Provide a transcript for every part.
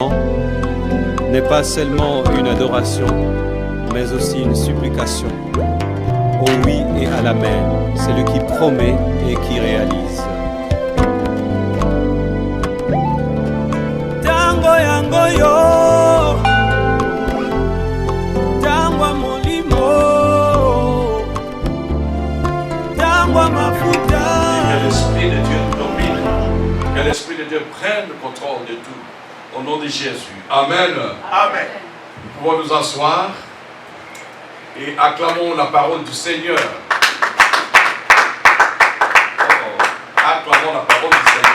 n'est pas seulement une adoration, mais aussi une supplication. Au oui et à l'amen, celui qui promet et qui réalise. Tango yango yo, tango molimo, tango mafuta. Que l'Esprit de Dieu domine, que l'Esprit de Dieu prenne le contrôle de tout. Au nom de Jésus. Amen. Amen. Nous pouvons nous asseoir et acclamons la parole du Seigneur. Acclamons la parole du Seigneur.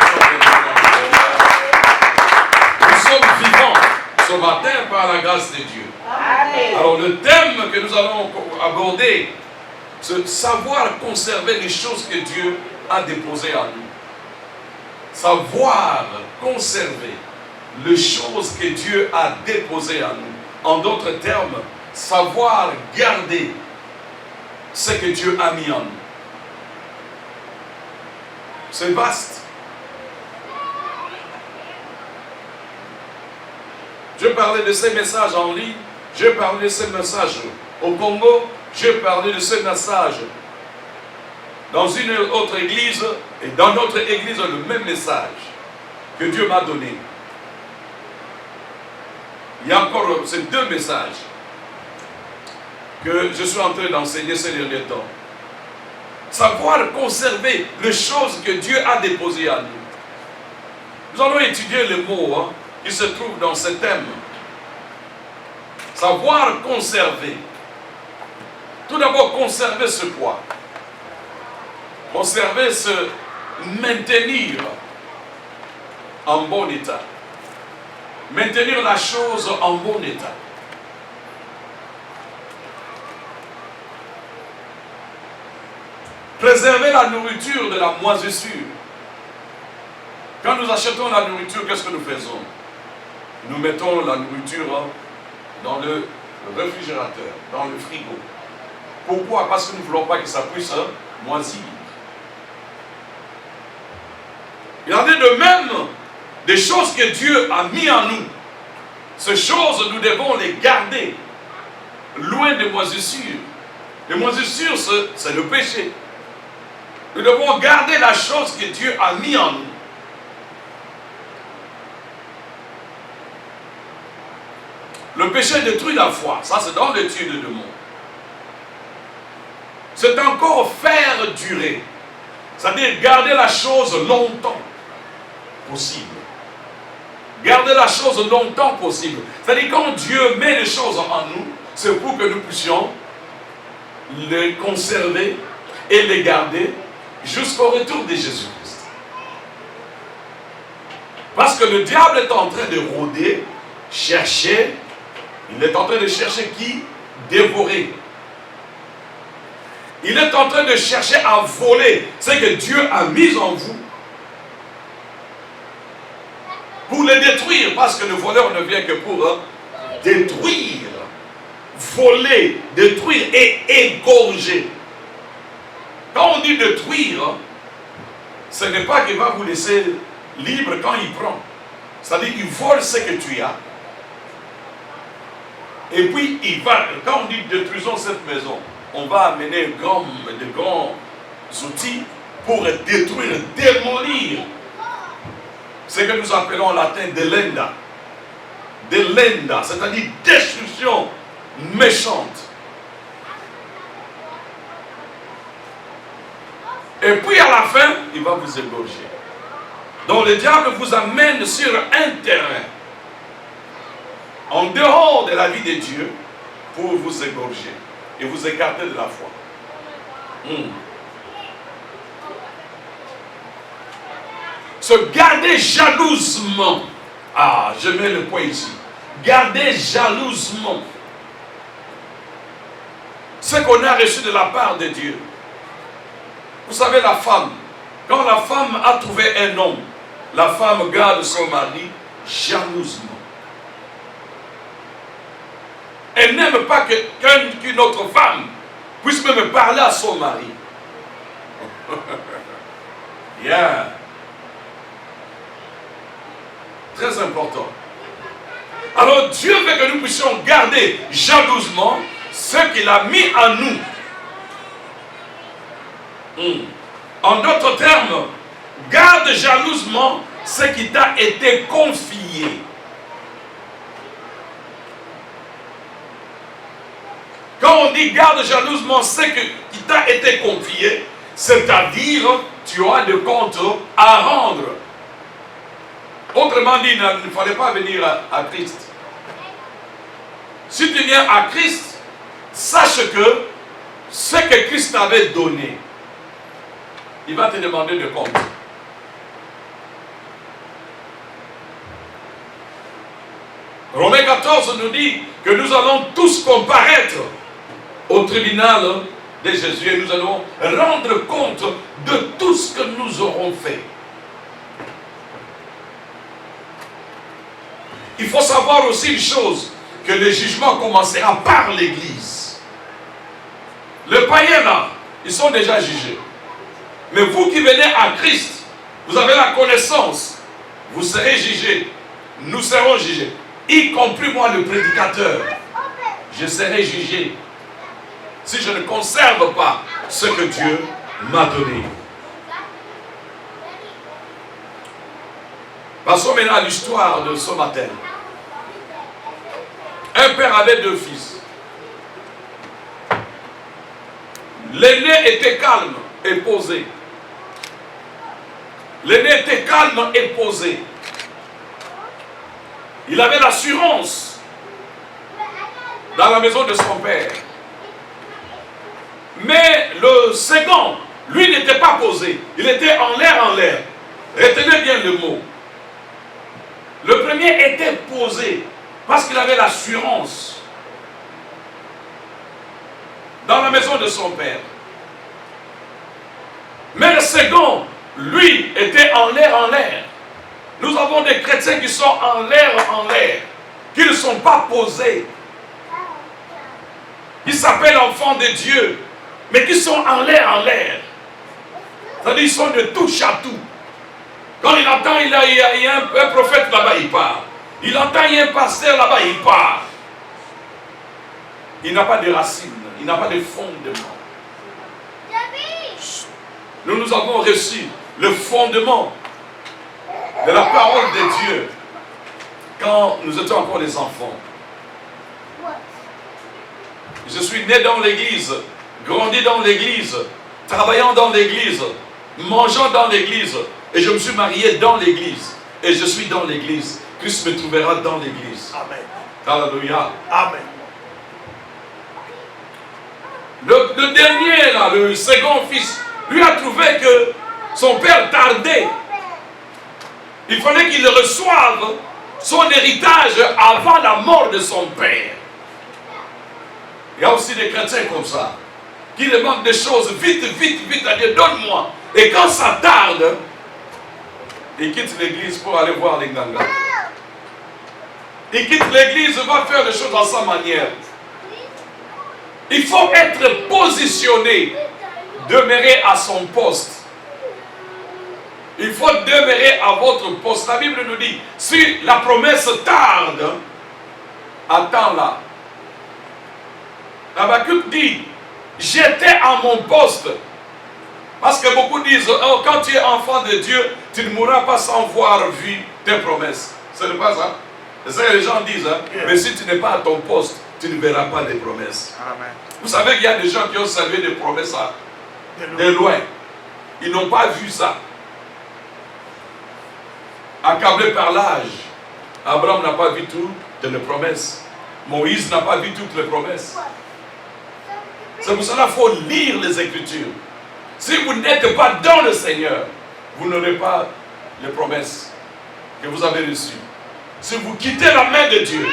Nous sommes vivants ce matin par la grâce de Dieu. Amen. Alors le thème que nous allons aborder, c'est savoir conserver les choses que Dieu a déposées en nous. Savoir conserver les choses que Dieu a déposées en nous. En d'autres termes, savoir garder ce que Dieu a mis en nous. C'est vaste. Je parlais de ces messages en ligne, je parlais de ces messages au Congo, je parlais de ces messages dans une autre église, et dans notre église, le même message que Dieu m'a donné. Il y a encore ces deux messages que je suis en train d'enseigner ces derniers temps. Savoir conserver les choses que Dieu a déposées en nous. Nous allons étudier les mots qui se trouvent dans ce thème. Savoir conserver. Tout d'abord, conserver ce quoi? Conserver, se maintenir en bon état. Maintenir la chose en bon état. Préserver la nourriture de la moisissure. Quand nous achetons la nourriture, qu'est-ce que nous faisons? Nous mettons la nourriture dans le réfrigérateur, dans le frigo. Pourquoi? Parce que nous ne voulons pas que ça puisse moisir. Il y en a de même des choses que Dieu a mis en nous. Ces choses, nous devons les garder loin des moisissures. Les moisissures, c'est le péché. Nous devons garder la chose que Dieu a mis en nous. Le péché détruit la foi. Ça, c'est dans l'étude de monde. C'est encore faire durer. C'est-à-dire garder la chose longtemps possible. Garder la chose longtemps possible. C'est-à-dire quand Dieu met les choses en nous, c'est pour que nous puissions les conserver et les garder jusqu'au retour de Jésus-Christ. Parce que le diable est en train de rôder, chercher. Il est en train de chercher qui? Dévorer. Il est en train de chercher à voler ce que Dieu a mis en vous pour le détruire, parce que le voleur ne vient que pour détruire, voler, détruire et égorger. Quand on dit détruire, ce n'est pas qu'il va vous laisser libre quand il prend. C'est-à-dire qu'il vole ce que tu as. Et puis, il va, quand on dit détruisons cette maison, on va amener de grands outils pour détruire, démolir ce que nous appelons en latin delenda. Delenda, c'est-à-dire destruction méchante. Et puis à la fin, il va vous égorger. Donc le diable vous amène sur un terrain en dehors de la vie de Dieu pour vous égorger et vous écarter de la foi. Se garder jalousement. Ah, je mets le point ici. Garder jalousement ce qu'on a reçu de la part de Dieu. Vous savez, la femme, quand la femme a trouvé un homme, la femme garde son mari jalousement. Elle n'aime pas qu'une autre femme puisse même parler à son mari. Yeah. Très important. Alors Dieu veut que nous puissions garder jalousement ce qu'il a mis en nous. En d'autres termes, garde jalousement ce qui t'a été confié. Quand on dit garde jalousement ce qui t'a été confié, c'est-à-dire tu auras des comptes à rendre. Autrement dit, il ne fallait pas venir à Christ. Si tu viens à Christ, sache que ce que Christ t'avait donné, il va te demander de compte. Romains 14 nous dit que nous allons tous comparaître au tribunal de Jésus et nous allons rendre compte de tout ce que nous aurons fait. Il faut savoir aussi une chose, que le jugement commencera par l'Église. Les païens là, ils sont déjà jugés. Mais vous qui venez à Christ, vous avez la connaissance, vous serez jugés, nous serons jugés, y compris moi le prédicateur. Je serai jugé si je ne conserve pas ce que Dieu m'a donné. Passons maintenant à l'histoire de ce matin. Un père avait 2 fils. L'aîné était calme et posé. L'aîné était calme et posé. Il avait l'assurance dans la maison de son père. Mais le second, lui, n'était pas posé. Il était en l'air, en l'air. Retenez bien le mot. Le premier était posé parce qu'il avait l'assurance dans la maison de son père. Mais le second, lui, était en l'air, en l'air. Nous avons des chrétiens qui sont en l'air, qui ne sont pas posés. Ils s'appellent enfants de Dieu, mais qui sont en l'air, c'est-à-dire ils sont de touche à tout. Quand il entend, il y a un prophète là-bas, il part. Il entend, il y a un pasteur là-bas, il part. Il n'a pas de racines, il n'a pas de fondement. Nous avons reçu le fondement de la parole de Dieu quand nous étions encore des enfants. Je suis né dans l'église, grandi dans l'église, travaillant dans l'église, mangeant dans l'église, et je me suis marié dans l'église, et je suis dans l'église. Christ me trouvera dans l'église. Amen. Alléluia. Amen. Le dernier, là, le second fils, lui a trouvé que son père tardait. Il fallait qu'il reçoive son héritage avant la mort de son père. Il y a aussi des chrétiens comme ça, qui demandent des choses vite, à dire donne-moi. Et quand ça tarde, ils quittent l'église pour aller voir les gangas. Ils quittent l'église, va faire les choses dans sa manière. Il faut être positionné, demeurer à son poste. Il faut demeurer à votre poste. La Bible nous dit, si la promesse tarde, attends-la. Habakkuk dit, j'étais à mon poste. Parce que beaucoup disent, oh, quand tu es enfant de Dieu, tu ne mourras pas sans voir vu tes promesses. Ce n'est pas ça. C'est ça que les gens disent. Hein? Yeah. Mais si tu n'es pas à ton poste, tu ne verras pas les promesses. Amen. Vous savez qu'il y a des gens qui ont salué des promesses de loin. Ils n'ont pas vu ça. Accablé par l'âge, Abraham n'a pas vu toutes les promesses. Moïse n'a pas vu toutes les promesses. C'est pour cela qu'il faut lire les Écritures. Si vous n'êtes pas dans le Seigneur, vous n'aurez pas les promesses que vous avez reçues. Si vous quittez la main de Dieu,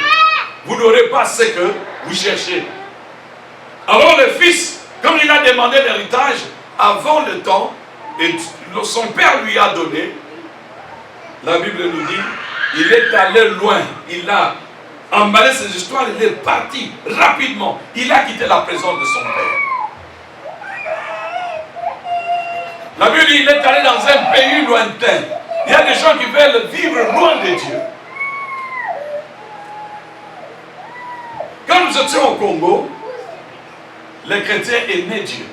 vous n'aurez pas ce que vous cherchez. Alors le fils, comme il a demandé l'héritage avant le temps, et son père lui a donné, la Bible nous dit, il est allé loin, il a emballé ses histoires, il est parti rapidement. Il a quitté la présence de son père. La Bible dit, il est allé dans un pays lointain. Il y a des gens qui veulent vivre loin de Dieu. nous étions au Congo, les chrétiens aimaient Dieu.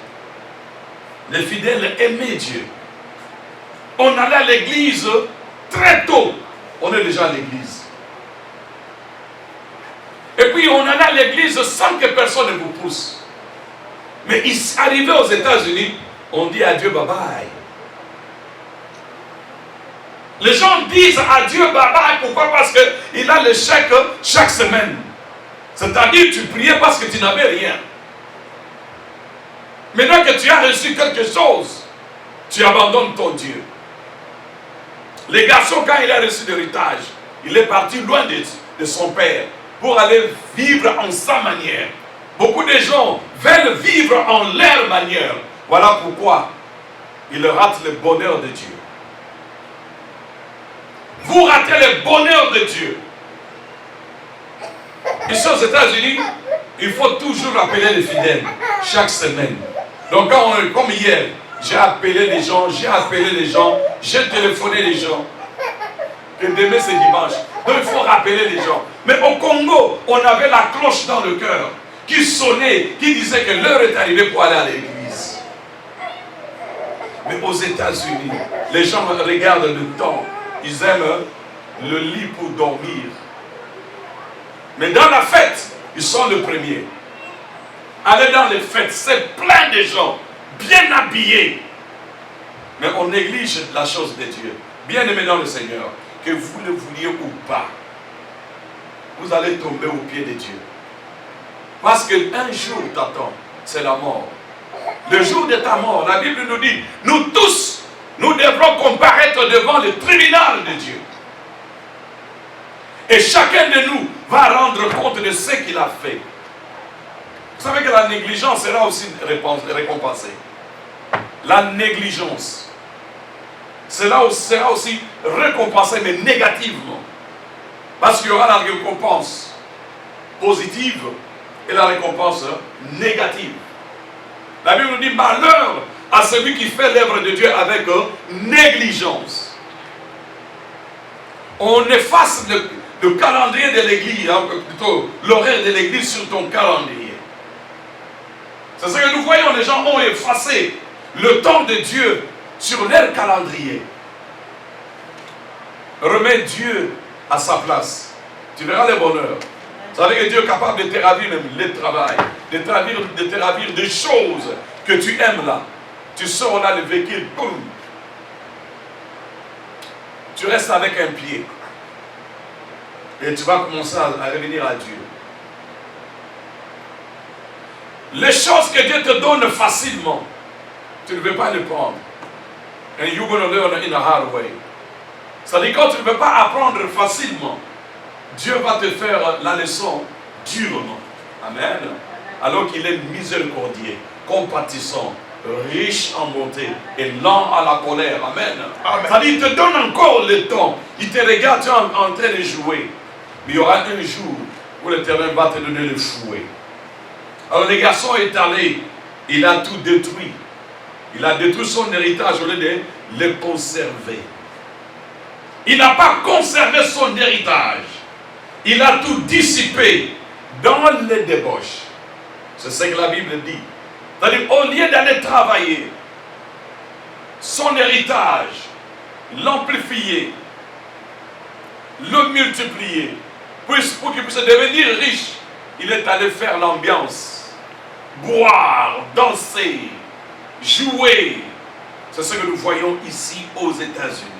Les fidèles aimaient Dieu. On allait à l'église très tôt. On est déjà à l'église. Et puis on allait à l'église sans que personne ne vous pousse. Mais arrivé aux États-Unis, on dit à Dieu bye bye. Les gens disent à Dieu bye bye. Pourquoi? Parce qu'il a le chèque chaque semaine. C'est-à-dire tu priais parce que tu n'avais rien. Maintenant que tu as reçu quelque chose, tu abandonnes ton Dieu. Les garçons, quand il a reçu l'héritage, il est parti loin de son père pour aller vivre en sa manière. Beaucoup de gens veulent vivre en leur manière. Voilà pourquoi ils ratent le bonheur de Dieu. Vous ratez le bonheur de Dieu. Ici aux États-Unis, il faut toujours appeler les fidèles chaque semaine. Donc comme hier, j'ai appelé les gens, j'ai téléphoné les gens. Que demain c'est dimanche. Donc il faut rappeler les gens. Mais au Congo, on avait la cloche dans le cœur qui sonnait, qui disait que l'heure est arrivée pour aller à l'église. Mais aux États-Unis, les gens regardent le temps. Ils aiment le lit pour dormir. Mais dans la fête, ils sont le premier. Aller dans les fêtes, c'est plein de gens, bien habillés. Mais on néglige la chose de Dieu. Bien aimé dans le Seigneur, que vous le vouliez ou pas, vous allez tomber aux pieds de Dieu. Parce qu'un jour t'attend, c'est la mort. Le jour de ta mort, la Bible nous dit, nous tous, nous devrons comparaître devant le tribunal de Dieu. Et chacun de nous va rendre compte de ce qu'il a fait. Vous savez que la négligence sera aussi récompensée. La négligence sera aussi récompensée, mais négativement. Parce qu'il y aura la récompense positive et la récompense négative. La Bible nous dit, malheur à celui qui fait l'œuvre de Dieu avec négligence. On efface le calendrier de l'église, plutôt l'horaire de l'église sur ton calendrier. C'est ce que nous voyons, les gens ont effacé le temps de Dieu sur leur calendrier. Remets Dieu à sa place. Tu verras le bonheur. Ça veut dire que Dieu est capable de te ravir même le travail, de te ravir des choses que tu aimes là. Tu sors là le véhicule, boum. Tu restes avec un pied. Et tu vas commencer à revenir à Dieu. Les choses que Dieu te donne facilement, tu ne veux pas les prendre. And you're going to learn in a hard way. C'est-à-dire quand tu ne veux pas apprendre facilement, Dieu va te faire la leçon durement. Amen. Alors qu'il est miséricordieux, compatissant, riche en bonté et lent à la colère. Amen. C'est-à-dire il te donne encore le temps. Il te regarde, tu es en train de jouer. Mais il y aura un jour où l'Éternel va te donner le fouet. Alors le garçon est allé, il a tout détruit. Il a détruit son héritage au lieu de le conserver. Il n'a pas conservé son héritage. Il a tout dissipé dans les débauches. C'est ce que la Bible dit. C'est-à-dire, au lieu d'aller travailler, son héritage, l'amplifier, le multiplier, pour qu'il puisse devenir riche, il est allé faire l'ambiance, boire, danser, jouer. C'est ce que nous voyons ici aux États-Unis.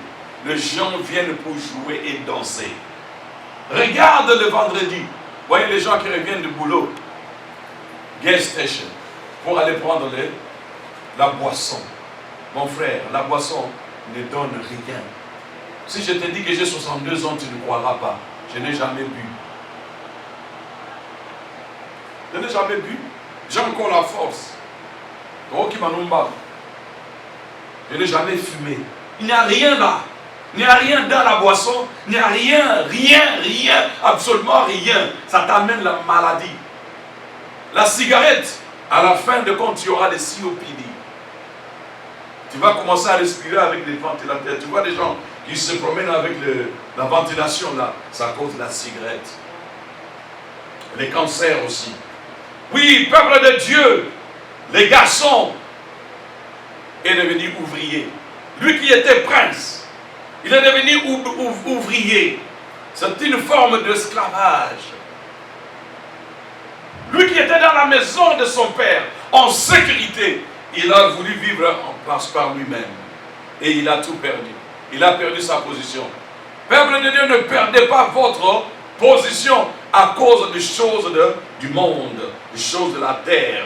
Les gens viennent pour jouer et danser. Regarde le vendredi. Voyez les gens qui reviennent du boulot. Gas station. Pour aller prendre la boisson. Mon frère, la boisson ne donne rien. Si je te dis que j'ai 62 ans, tu ne croiras pas. Je n'ai jamais bu. Je n'ai jamais bu. J'ai encore la force. Je n'ai jamais fumé. Il n'y a rien là. Il n'y a rien dans la boisson. Il n'y a rien, absolument rien. Ça t'amène la maladie. La cigarette, à la fin de compte, il y aura des COPD. Tu vas commencer à respirer avec les ventilateurs. Tu vois des gens qui se promènent avec la ventilation là. Ça cause la cigarette. les cancers aussi. Oui, peuple de Dieu, les garçons est devenu ouvrier. Lui qui était prince, il est devenu ouvrier. C'est une forme d'esclavage. Lui qui était dans la maison de son père, en sécurité, il a voulu vivre en place par lui-même. Et il a tout perdu. Il a perdu sa position. Peuple de Dieu, ne perdez pas votre position à cause des choses du monde, des choses de la terre.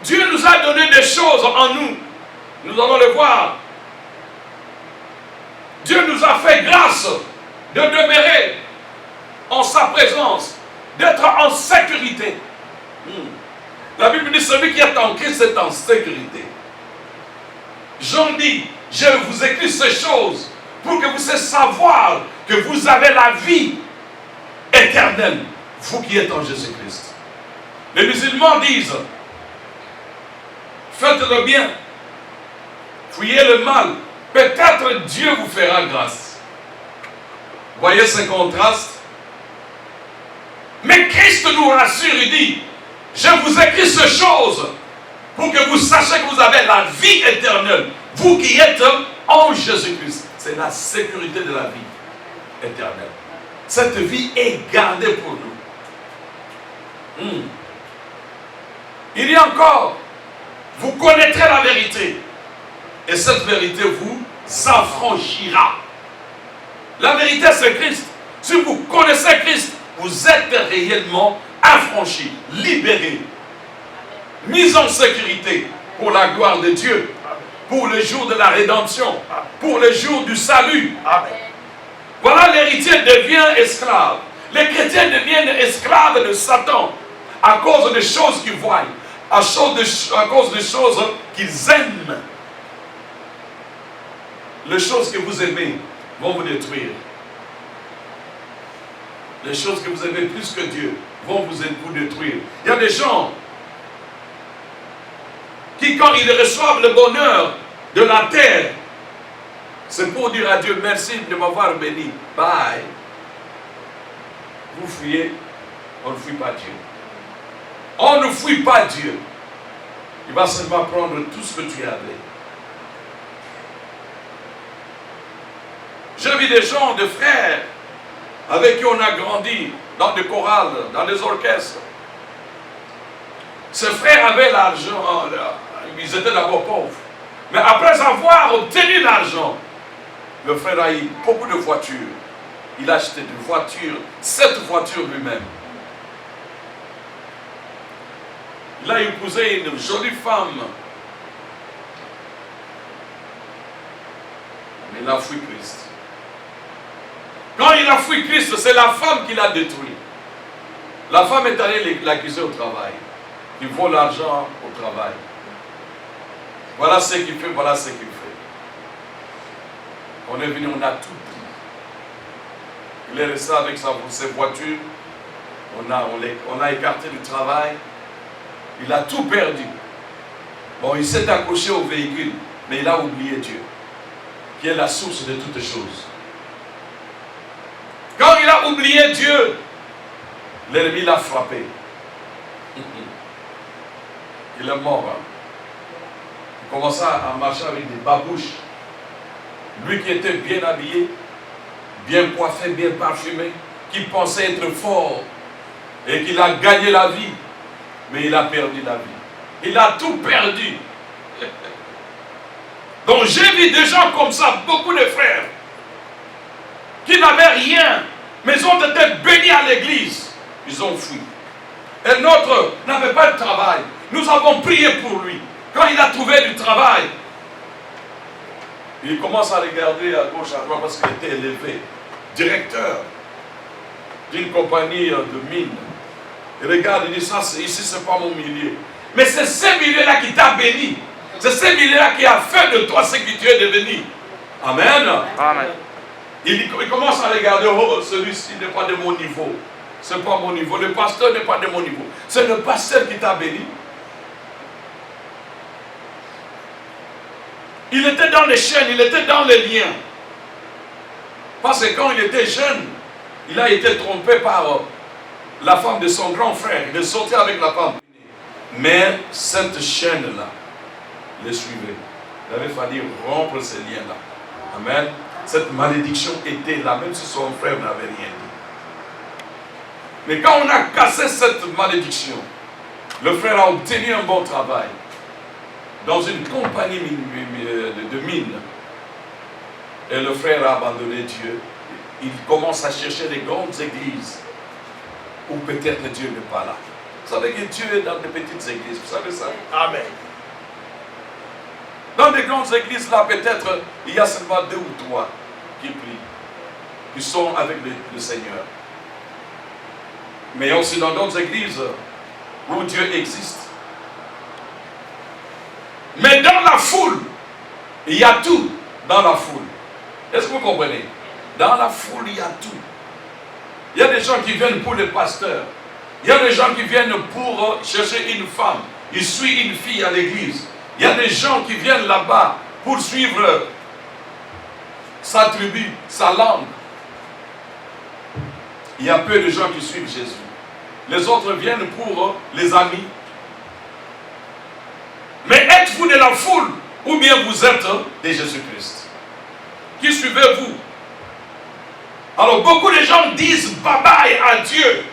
Dieu nous a donné des choses en nous. Nous allons le voir. Dieu nous a fait grâce de demeurer en sa présence, d'être en sécurité. La Bible dit, celui qui est en Christ est en sécurité. Jean dit, je vous écris ces choses pour que vous sachiez savoir que vous avez la vie éternelle, vous qui êtes en Jésus-Christ. Les musulmans disent, faites le bien, fuyez le mal, peut-être Dieu vous fera grâce. Voyez ce contraste. Mais Christ nous rassure, il dit, je vous écris ces choses pour que vous sachiez que vous avez la vie éternelle, vous qui êtes en Jésus-Christ. C'est la sécurité de la vie éternelle. Cette vie est gardée pour nous. Il y a encore, vous connaîtrez la vérité, et cette vérité vous affranchira. La vérité, c'est Christ. Si vous connaissez Christ, vous êtes réellement affranchis, libérés, mis en sécurité pour la gloire de Dieu, pour le jour de la rédemption, pour le jour du salut. Voilà, l'héritier devient esclave. Les chrétiens deviennent esclaves de Satan à cause des choses qu'ils voient, à cause des choses qu'ils aiment. Les choses que vous aimez vont vous détruire. Les choses que vous aimez plus que Dieu vont vous détruire. Il y a des gens qui, quand ils reçoivent le bonheur de la terre, c'est pour dire à Dieu, merci de m'avoir béni. Bye. Vous fuyez, on ne fuit pas Dieu. On ne fuit pas Dieu. Il va seulement prendre tout ce que tu avais. J'ai vu des gens, des frères, avec qui on a grandi dans des chorales, dans des orchestres. Ces frères avaient l'argent, ils étaient d'abord pauvres. Mais après avoir obtenu l'argent, le frère a eu beaucoup de voitures. Il a acheté des voitures, 7 voitures lui-même. Il a épousé une jolie femme. Mais il a fui Christ. Quand il a fui Christ, c'est la femme qui l'a détruit. La femme est allée l'accuser au travail. Il vole l'argent au travail. Voilà ce qu'il fait, voilà ce qu'il fait. On est venu, on a tout pris. Il est resté avec ses voitures. On a écarté du travail. Il a tout perdu. Bon, il s'est accroché au véhicule, mais il a oublié Dieu, qui est la source de toutes choses. Quand il a oublié Dieu, l'ennemi l'a frappé. Il est mort. Il commença à marcher avec des babouches. Lui qui était bien habillé, bien coiffé, bien parfumé, qui pensait être fort et qu'il a gagné la vie, mais il a perdu la vie. Il a tout perdu. Donc j'ai vu des gens comme ça, beaucoup de frères, qui n'avaient rien, mais ils ont été bénis à l'église. Ils ont fui. Et l'autre n'avait pas de travail. Nous avons prié pour lui. Quand il a trouvé du travail, il commence à regarder à gauche, à droite, parce qu'il était élevé. Directeur d'une compagnie de mines. Il regarde, il dit, ça, ici, ce n'est pas mon milieu. Mais c'est ce milieu-là qui t'a béni. C'est ce milieu-là qui a fait de toi ce que tu es devenu. Amen. Amen. Il commence à regarder, oh, celui-ci n'est pas de mon niveau. Ce n'est pas mon niveau. Le pasteur n'est pas de mon niveau. C'est le pasteur qui t'a béni. Il était dans les chaînes, il était dans les liens. Parce que quand il était jeune, il a été trompé par la femme de son grand frère. Il est sorti avec la femme. Mais cette chaîne-là le suivait. Il avait fallu rompre ces liens-là. Amen. Cette malédiction était là, même si son frère n'avait rien dit. Mais quand on a cassé cette malédiction, le frère a obtenu un bon travail dans une compagnie de mines. Et le frère a abandonné Dieu. Il commence à chercher les grandes églises où peut-être Dieu n'est pas là. Vous savez que Dieu est dans des petites églises, vous savez ça? Amen. Dans des grandes églises, là, peut-être, il y a seulement 2 ou 3 qui prient, qui sont avec le Seigneur. Mais aussi dans d'autres églises où Dieu existe. Mais dans la foule, il y a tout dans la foule. Est-ce que vous comprenez? Dans la foule, il y a tout. Il y a des gens qui viennent pour le pasteur. Il y a des gens qui viennent pour chercher une femme. Ils suivent une fille à l'église. Il y a des gens qui viennent là-bas pour suivre sa tribu, sa langue. Il y a peu de gens qui suivent Jésus. Les autres viennent pour les amis. Mais êtes-vous de la foule ou bien vous êtes de Jésus-Christ? Qui suivez-vous? Alors beaucoup de gens disent bye-bye à Dieu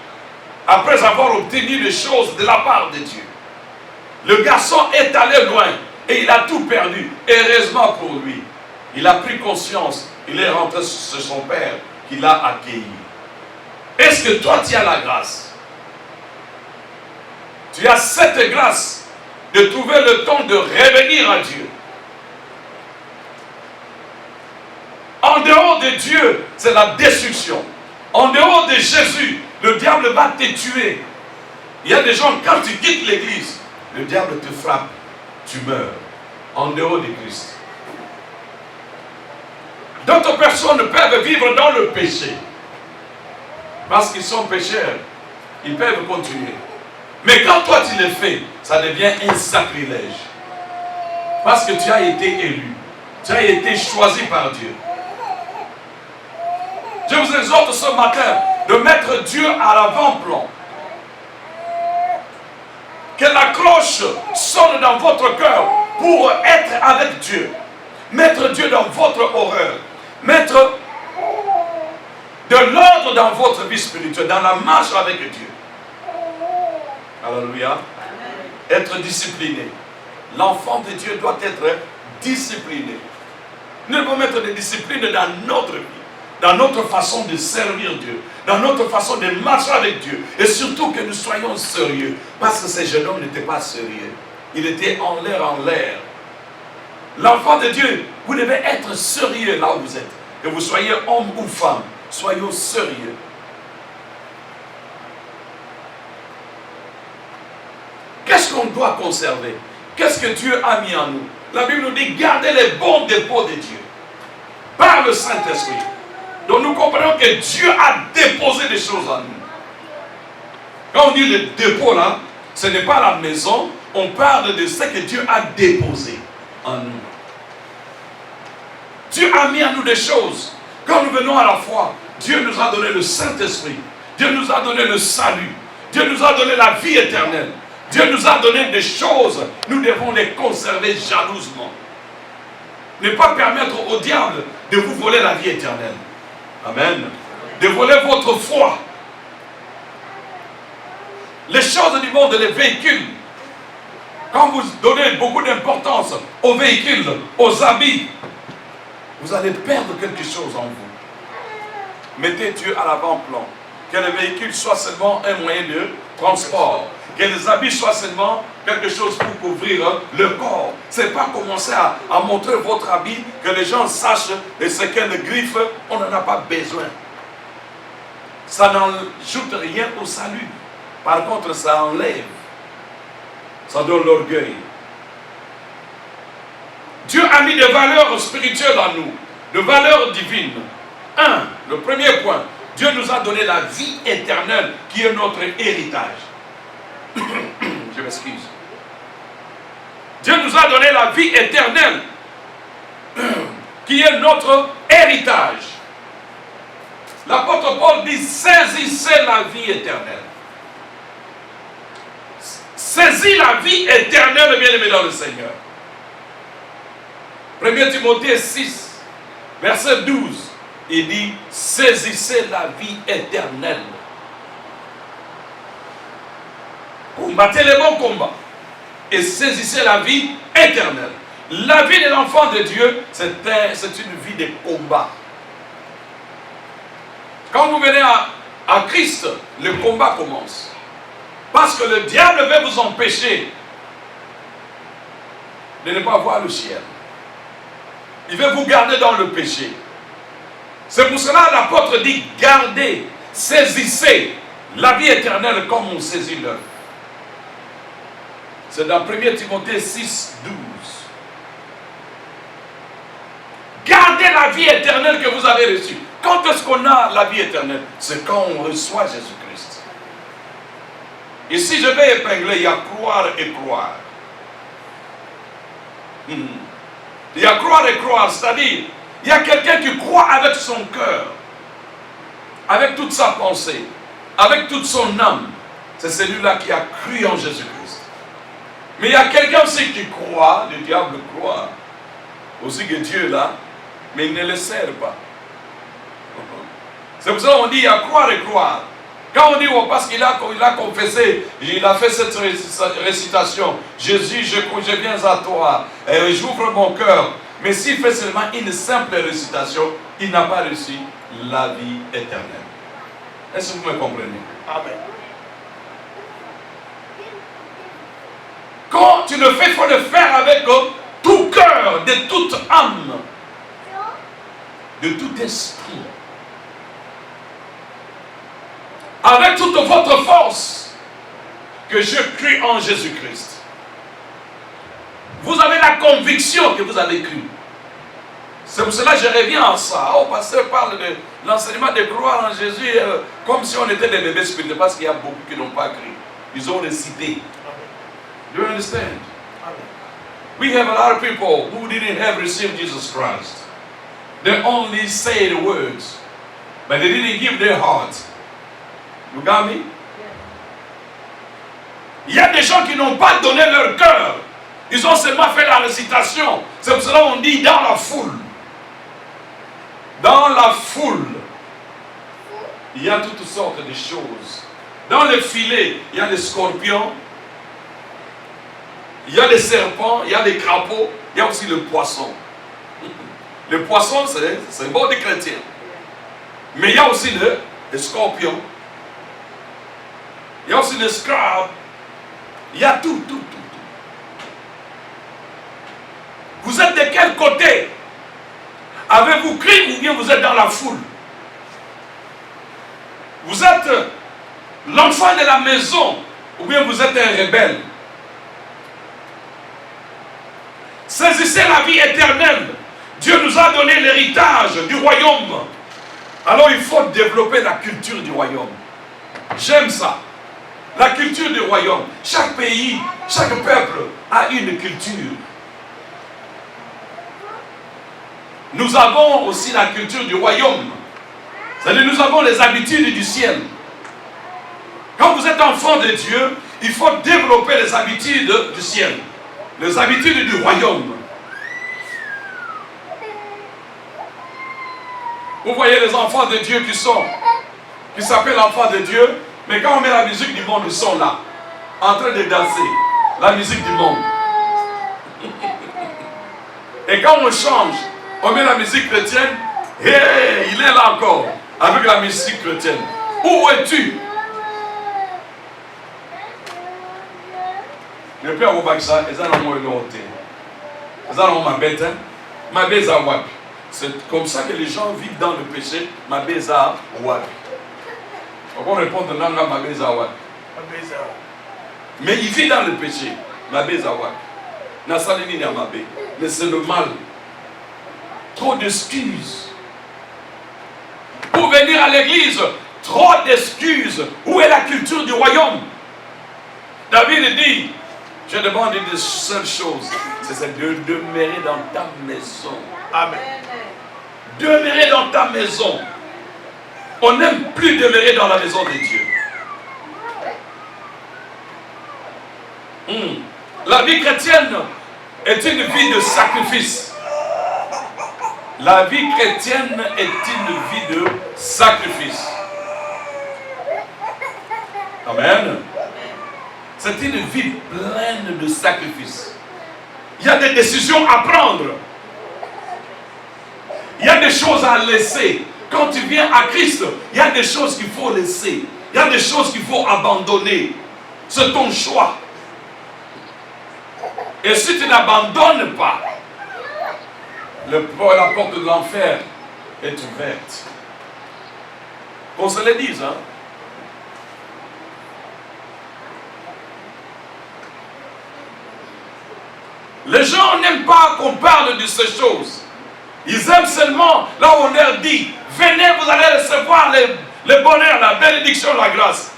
après avoir obtenu les choses de la part de Dieu. Le garçon est allé loin et il a tout perdu. Heureusement pour lui, il a pris conscience, il est rentré chez son père qui l'a accueilli. Est-ce que toi tu as la grâce? Tu as cette grâce de trouver le temps de revenir à Dieu. En dehors de Dieu, c'est la destruction. En dehors de Jésus, le diable va te tuer. Il y a des gens, quand tu quittes l'église, le diable te frappe, tu meurs. En dehors de Christ. D'autres personnes peuvent vivre dans le péché. Parce qu'ils sont pécheurs. Ils peuvent continuer. Mais quand toi tu le fais, ça devient un sacrilège. Parce que tu as été élu. Tu as été choisi par Dieu. Je vous exhorte ce matin de mettre Dieu à l'avant-plan. Que la cloche sonne dans votre cœur pour être avec Dieu. Mettre Dieu dans votre horreur. Mettre de l'ordre dans votre vie spirituelle, dans la marche avec Dieu. Alléluia. Être discipliné. L'enfant de Dieu doit être discipliné. Nous devons mettre des disciplines dans notre vie, dans notre façon de servir Dieu, dans notre façon de marcher avec Dieu. Et surtout que nous soyons sérieux. Parce que ce jeune homme n'était pas sérieux. Il était en l'air, en l'air. L'enfant de Dieu, vous devez être sérieux là où vous êtes. Que vous soyez homme ou femme, soyons sérieux. Qu'est-ce qu'on doit conserver? Qu'est-ce que Dieu a mis en nous? La Bible nous dit, gardez les bons dépôts de Dieu. Par le Saint-Esprit. Donc nous comprenons que Dieu a déposé des choses en nous. Quand on dit le dépôt là, ce n'est pas la maison, on parle de ce que Dieu a déposé en nous. Dieu a mis en nous des choses. Quand nous venons à la foi, Dieu nous a donné le Saint-Esprit. Dieu nous a donné le salut. Dieu nous a donné la vie éternelle. Dieu nous a donné des choses. Nous devons les conserver jalousement. Ne pas permettre au diable de vous voler la vie éternelle. Amen. De voler votre foi. Les choses du monde, les véhicules. Quand vous donnez beaucoup d'importance aux véhicules, aux habits, vous allez perdre quelque chose en vous. Mettez Dieu à l'avant-plan. Que le véhicule soit seulement un moyen de transport. Que les habits soient seulement quelque chose pour couvrir le corps. Ce n'est pas commencer à montrer votre habit, que les gens sachent ce qu'est le griffe. On n'en a pas besoin. Ça n'ajoute rien au salut. Par contre, ça enlève. Ça donne l'orgueil. Dieu a mis des valeurs spirituelles en nous, des valeurs divines. Le premier point, Dieu nous a donné la vie éternelle qui est notre héritage. Je m'excuse. Dieu nous a donné la vie éternelle qui est notre héritage. L'apôtre Paul dit, saisissez la vie éternelle. Saisis la vie éternelle, bien-aimé dans le Seigneur. 1 Timothée 6, verset 12, il dit, saisissez la vie éternelle. Combattez les bons combats et saisissez la vie éternelle. La vie de l'enfant de Dieu, c'est une vie de combat. Quand vous venez à Christ, le combat commence. Parce que le diable veut vous empêcher de ne pas voir le ciel. Il veut vous garder dans le péché. C'est pour cela que l'apôtre dit, gardez, saisissez la vie éternelle comme on saisit l'œuf. C'est dans 1 Timothée 6, 12. Gardez la vie éternelle que vous avez reçue. Quand est-ce qu'on a la vie éternelle? C'est quand on reçoit Jésus-Christ. Ici, je vais épingler, il y a croire et croire. Il y a croire et croire, c'est-à-dire, il y a quelqu'un qui croit avec son cœur, avec toute sa pensée, avec toute son âme. C'est celui-là qui a cru en Jésus-Christ. Mais il y a quelqu'un aussi qui croit, le diable croit, aussi que Dieu est là, mais il ne le sert pas. C'est pour ça qu'on dit, il y a croire et croire. Quand on dit, oh, parce qu'il a confessé, il a fait cette récitation, Jésus, je viens à toi, et j'ouvre mon cœur. Mais s'il fait seulement une simple récitation, il n'a pas reçu la vie éternelle. Est-ce que vous me comprenez? Amen. Quand tu le fais, il faut le faire avec tout cœur, de toute âme, de tout esprit. Avec toute votre force, que je crie en Jésus-Christ. Vous avez la conviction que vous avez cru. C'est pour cela que je reviens à ça. Oh, pasteur parle de l'enseignement de croire en Jésus comme si on était des bébés spirituels, parce qu'il y a beaucoup qui n'ont pas cru. Ils ont récité. Do you understand? We have a lot of people who didn't have received Jesus Christ. They only say the words, but they didn't give their heart. You got me? Il y a des gens qui n'ont pas donné leur cœur. Ils ont seulement fait la récitation. C'est pour cela qu'on dit dans la foule. Dans la foule, il y a toutes sortes de choses. Dans le filet, il y a des scorpions, il y a des serpents, il y a des crapauds, il y a aussi le poisson. Le poisson, c'est bon des chrétiens. Mais il y a aussi les scorpions. Il y a aussi les scarabs. Il y a tout. Vous êtes de quel côté? Avez-vous cru ou bien vous êtes dans la foule? Vous êtes l'enfant de la maison ou bien vous êtes un rebelle? Saisissez la vie éternelle. Dieu nous a donné l'héritage du royaume. Alors il faut développer la culture du royaume. J'aime ça. La culture du royaume. Chaque pays, chaque peuple a une culture. Nous avons aussi la culture du royaume. C'est-à-dire nous avons les habitudes du ciel. Quand vous êtes enfant de Dieu, il faut développer les habitudes du ciel. Les habitudes du royaume. Vous voyez les enfants de Dieu qui s'appellent enfants de Dieu, mais quand on met la musique du monde, ils sont là, en train de danser, la musique du monde. Et quand on change, on met la musique chrétienne, hey, il est là encore, avec la musique chrétienne. Où es-tu? Le père Obaksa, ils ont eu l'hôte. Ils ont ma bête, ma bête à Wapi. C'est comme ça que les gens vivent dans le péché, ma bête à Wapi. On répond de l'angle ma bête à Wapi. Mais il vit dans le péché, ma bête à Wapi. Nasalini n'a ma bête. Mais c'est le mal. Trop d'excuses. Pour venir à l'église, trop d'excuses. Où est la culture du royaume? David dit, je demande une seule chose, c'est de demeurer dans ta maison. Amen. Demeurer dans ta maison. On n'aime plus demeurer dans la maison de Dieu. La vie chrétienne est une vie de sacrifice. La vie chrétienne est une vie de sacrifice. Amen. C'est une vie pleine de sacrifices. Il y a des décisions à prendre. Il y a des choses à laisser. Quand tu viens à Christ, il y a des choses qu'il faut laisser. Il y a des choses qu'il faut abandonner. C'est ton choix. Et si tu n'abandonnes pas, la porte de l'enfer est ouverte. Qu'on se le dise, hein? Les gens n'aiment pas qu'on parle de ces choses. Ils aiment seulement là où on leur dit, venez, vous allez recevoir le bonheur, la bénédiction, la grâce.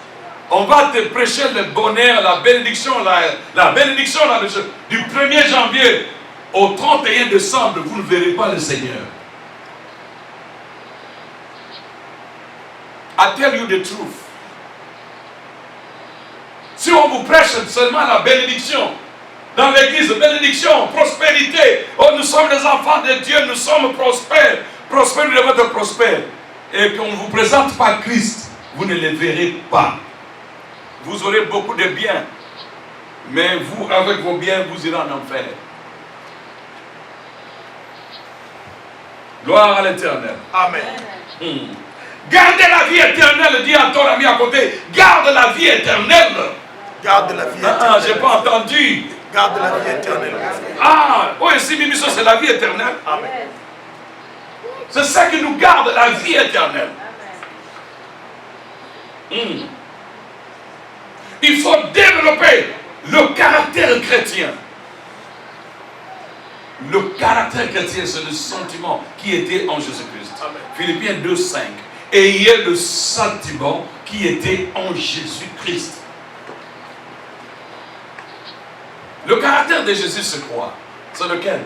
On va te prêcher le bonheur, la bénédiction, la bénédiction du 1er janvier au 31 décembre, vous ne verrez pas le Seigneur. I tell you the truth. Si on vous prêche seulement la bénédiction, dans l'église, bénédiction, prospérité, oh, nous sommes les enfants de Dieu, nous sommes prospères, prospères, nous devons être prospères, et qu'on ne vous présente pas Christ, vous ne le verrez pas. Vous aurez beaucoup de biens, mais vous, avec vos biens, vous irez en enfer. Gloire à l'Éternel. Amen. Gardez la vie éternelle, dis à ton ami à côté, garde la vie éternelle. Garde la vie éternelle. Ah, j'ai pas entendu. Garde la vie éternelle. Ah, oui, si Mimiso, c'est la vie éternelle. Amen. C'est ça qui nous garde, la vie éternelle. Il faut développer le caractère chrétien. Le caractère chrétien, c'est le sentiment qui était en Jésus-Christ. Philippiens 2:5. Ayez le sentiment qui était en Jésus-Christ. Le caractère de Jésus, c'est quoi? C'est lequel?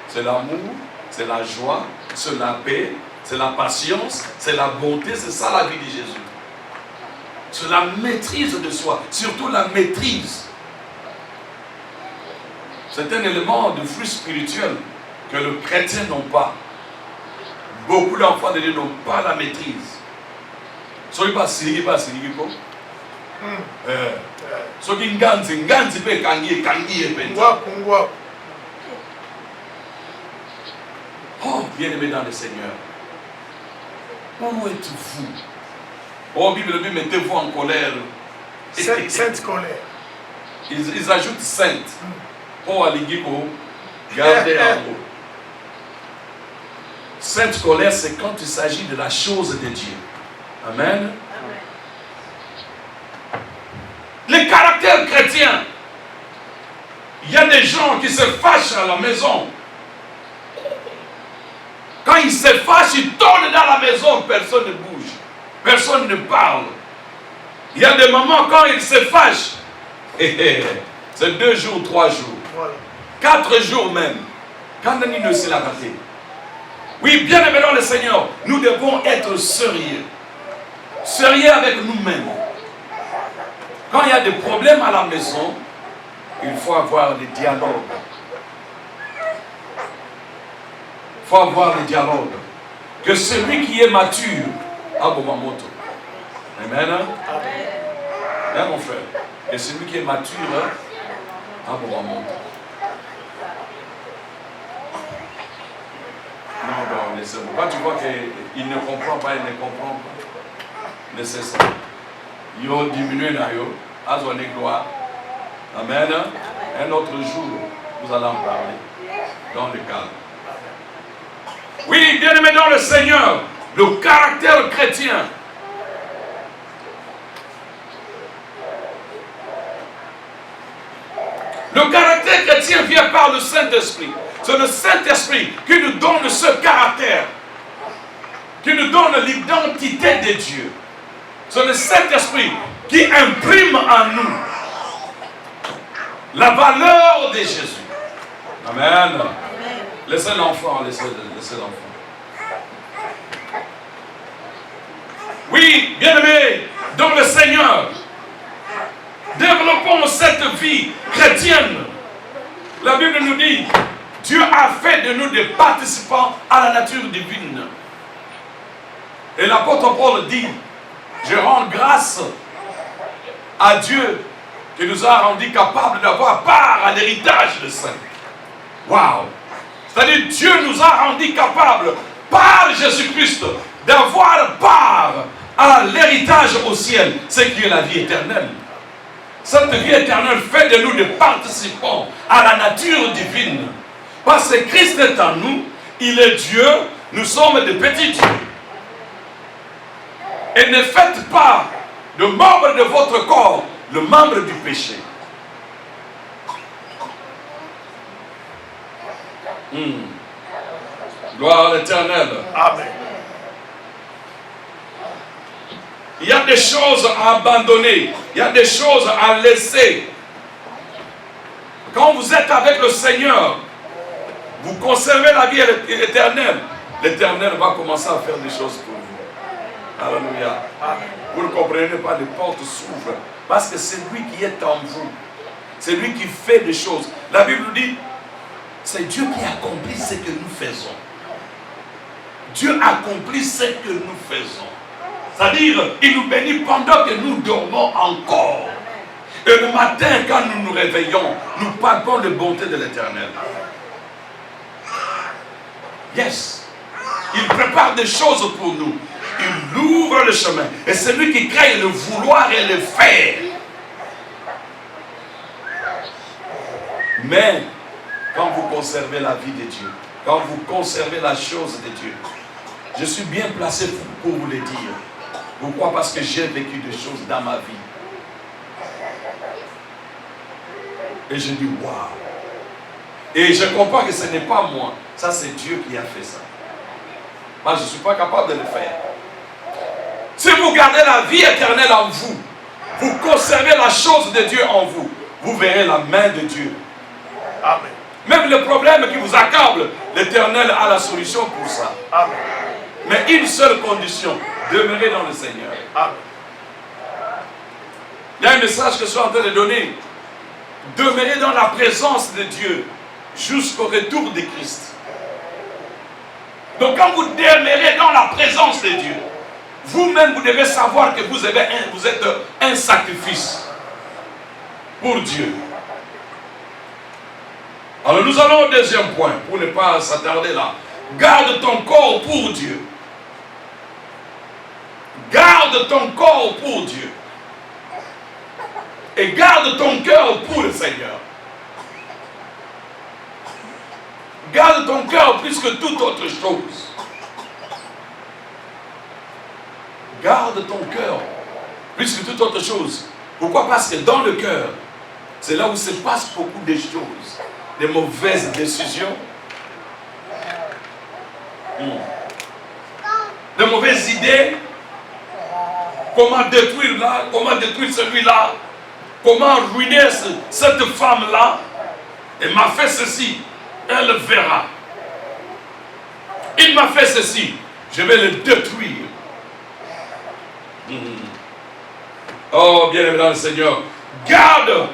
C'est l'amour, c'est la joie, c'est la paix, c'est la patience, c'est la bonté, c'est ça la vie de Jésus. C'est la maîtrise de soi, surtout la maîtrise. C'est un élément de fruit spirituel que les chrétiens n'ont pas. Beaucoup d'enfants de Dieu n'ont pas la maîtrise. Soki pas sirigi ko. Soki nganzi pe kangi pe. Oh, bien-aimé dans le Seigneur. Comment es-tu fou? Oh, Bible, mettez-vous en colère. Sainte colère. Ils ajoutent sainte. Oh, Aligiko, gardez en haut. Sainte colère, c'est quand il s'agit de la chose de Dieu. Amen. Les caractères chrétiens. Il y a des gens qui se fâchent à la maison. Quand ils se fâchent, ils tournent dans la maison, personne ne bouge. Personne ne parle. Il y a des moments quand ils se fâchent. C'est 2 jours, 3 jours. Voilà. 4 jours même. Quand on ne s'est la raté. Oui, bien aimé dans le Seigneur, nous devons être sérieux. Sérieux avec nous-mêmes. Quand il y a des problèmes à la maison, il faut avoir des dialogues. Il faut avoir des dialogues. Que celui qui est mature, Abomamoto. Amen. Amen, mon frère. Et celui qui est mature, Abomamoto. Non, laissez-moi. Quand tu vois qu'il ne comprend pas, il ne comprend pas. Laissez ça. Yo diminué na yo. Azone gloire. Amen. Un autre jour, nous allons parler. Dans le cadre. Oui, bien aimé dans le Seigneur, le caractère chrétien. Le caractère chrétien vient par le Saint-Esprit. C'est le Saint-Esprit qui nous donne ce caractère, qui nous donne l'identité de Dieu. C'est le Saint-Esprit qui imprime en nous la valeur de Jésus. Amen. Laissez l'enfant, laissez l'enfant. Oui, bien-aimés, dans le Seigneur, développons cette vie chrétienne. La Bible nous dit, Dieu a fait de nous des participants à la nature divine. Et l'apôtre Paul dit, je rends grâce à Dieu qui nous a rendus capables d'avoir part à l'héritage des saints. Waouh! C'est-à-dire Dieu nous a rendus capables, par Jésus-Christ, d'avoir part à l'héritage au ciel, ce qui est la vie éternelle. Cette vie éternelle fait de nous des participants à la nature divine. Parce que Christ est en nous, il est Dieu, nous sommes des petits dieux. Et ne faites pas de membre de votre corps le membre du péché. Gloire à l'Éternel. Amen. Il y a des choses à abandonner. Il y a des choses à laisser. Quand vous êtes avec le Seigneur, vous conservez la vie éternelle. L'Éternel va commencer à faire des choses pour vous. Alléluia. Vous ne comprenez pas, les portes s'ouvrent. Parce que c'est lui qui est en vous. C'est lui qui fait des choses. La Bible dit, c'est Dieu qui accomplit ce que nous faisons. Dieu accomplit ce que nous faisons. C'est-à-dire, il nous bénit pendant que nous dormons encore. Et le matin, quand nous nous réveillons, nous parlons de bonté de l'Éternel. Yes. Il prépare des choses pour nous. Il ouvre le chemin. Et c'est lui qui crée le vouloir et le faire. Mais, quand vous conservez la vie de Dieu, quand vous conservez la chose de Dieu, je suis bien placé pour vous le dire. Pourquoi? Parce que j'ai vécu des choses dans ma vie. Et je dis, waouh. Et je comprends que ce n'est pas moi. Ça, c'est Dieu qui a fait ça. Moi, je ne suis pas capable de le faire. Si vous gardez la vie éternelle en vous, vous conservez la chose de Dieu en vous, vous verrez la main de Dieu. Amen. Même le problème qui vous accable, l'Éternel a la solution pour ça. Amen. Mais une seule condition, demeurez dans le Seigneur. Amen. Il y a un message que je suis en train de donner. Demeurez dans la présence de Dieu jusqu'au retour de Christ. Donc quand vous demeurez dans la présence de Dieu, vous-même vous devez savoir que vous êtes un sacrifice pour Dieu. Alors nous allons au deuxième point, pour ne pas s'attarder là. Garde ton corps pour Dieu. Garde ton corps pour Dieu. Et garde ton cœur pour le Seigneur. Garde ton cœur plus que toute autre chose. Garde ton cœur plus que toute autre chose. Pourquoi? Parce que dans le cœur, c'est là où se passe beaucoup de choses. Des mauvaises décisions. Des mauvaises idées. Comment détruire là, comment détruire celui-là. Comment ruiner cette femme-là. Elle m'a fait ceci. Elle verra. Il m'a fait ceci. Je vais le détruire. Oh, bien-aimé dans le Seigneur. Garde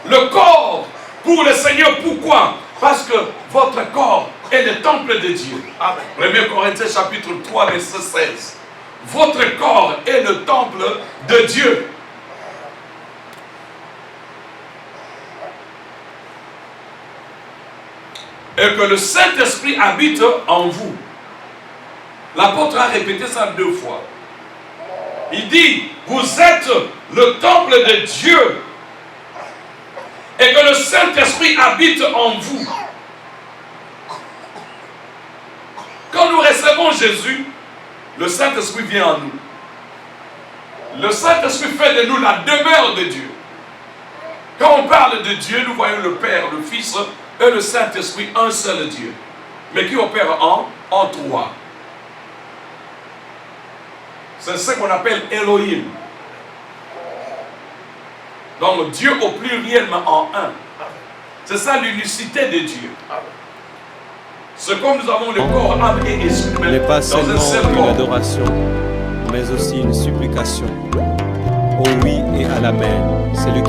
le corps pour le Seigneur. Pourquoi? Parce que votre corps est le temple de Dieu. Amen. 1 Corinthiens chapitre 3, verset 16. Votre corps est le temple de Dieu. Et que le Saint-Esprit habite en vous. L'apôtre a répété ça 2 fois. Il dit, vous êtes le temple de Dieu. Et que le Saint-Esprit habite en vous. Quand nous recevons Jésus, le Saint-Esprit vient en nous. Le Saint-Esprit fait de nous la demeure de Dieu. Quand on parle de Dieu, nous voyons le Père, le Fils et le Saint-Esprit, un seul Dieu. Mais qui opère en 3. C'est ce qu'on appelle Elohim. Donc Dieu au pluriel mais en un. C'est ça l'unicité de Dieu. C'est comme nous avons le corps, âme et esprit n'est pas dans un seulement seul une corps. adoration, mais aussi une supplication. Au oui et à l'amen, celui qui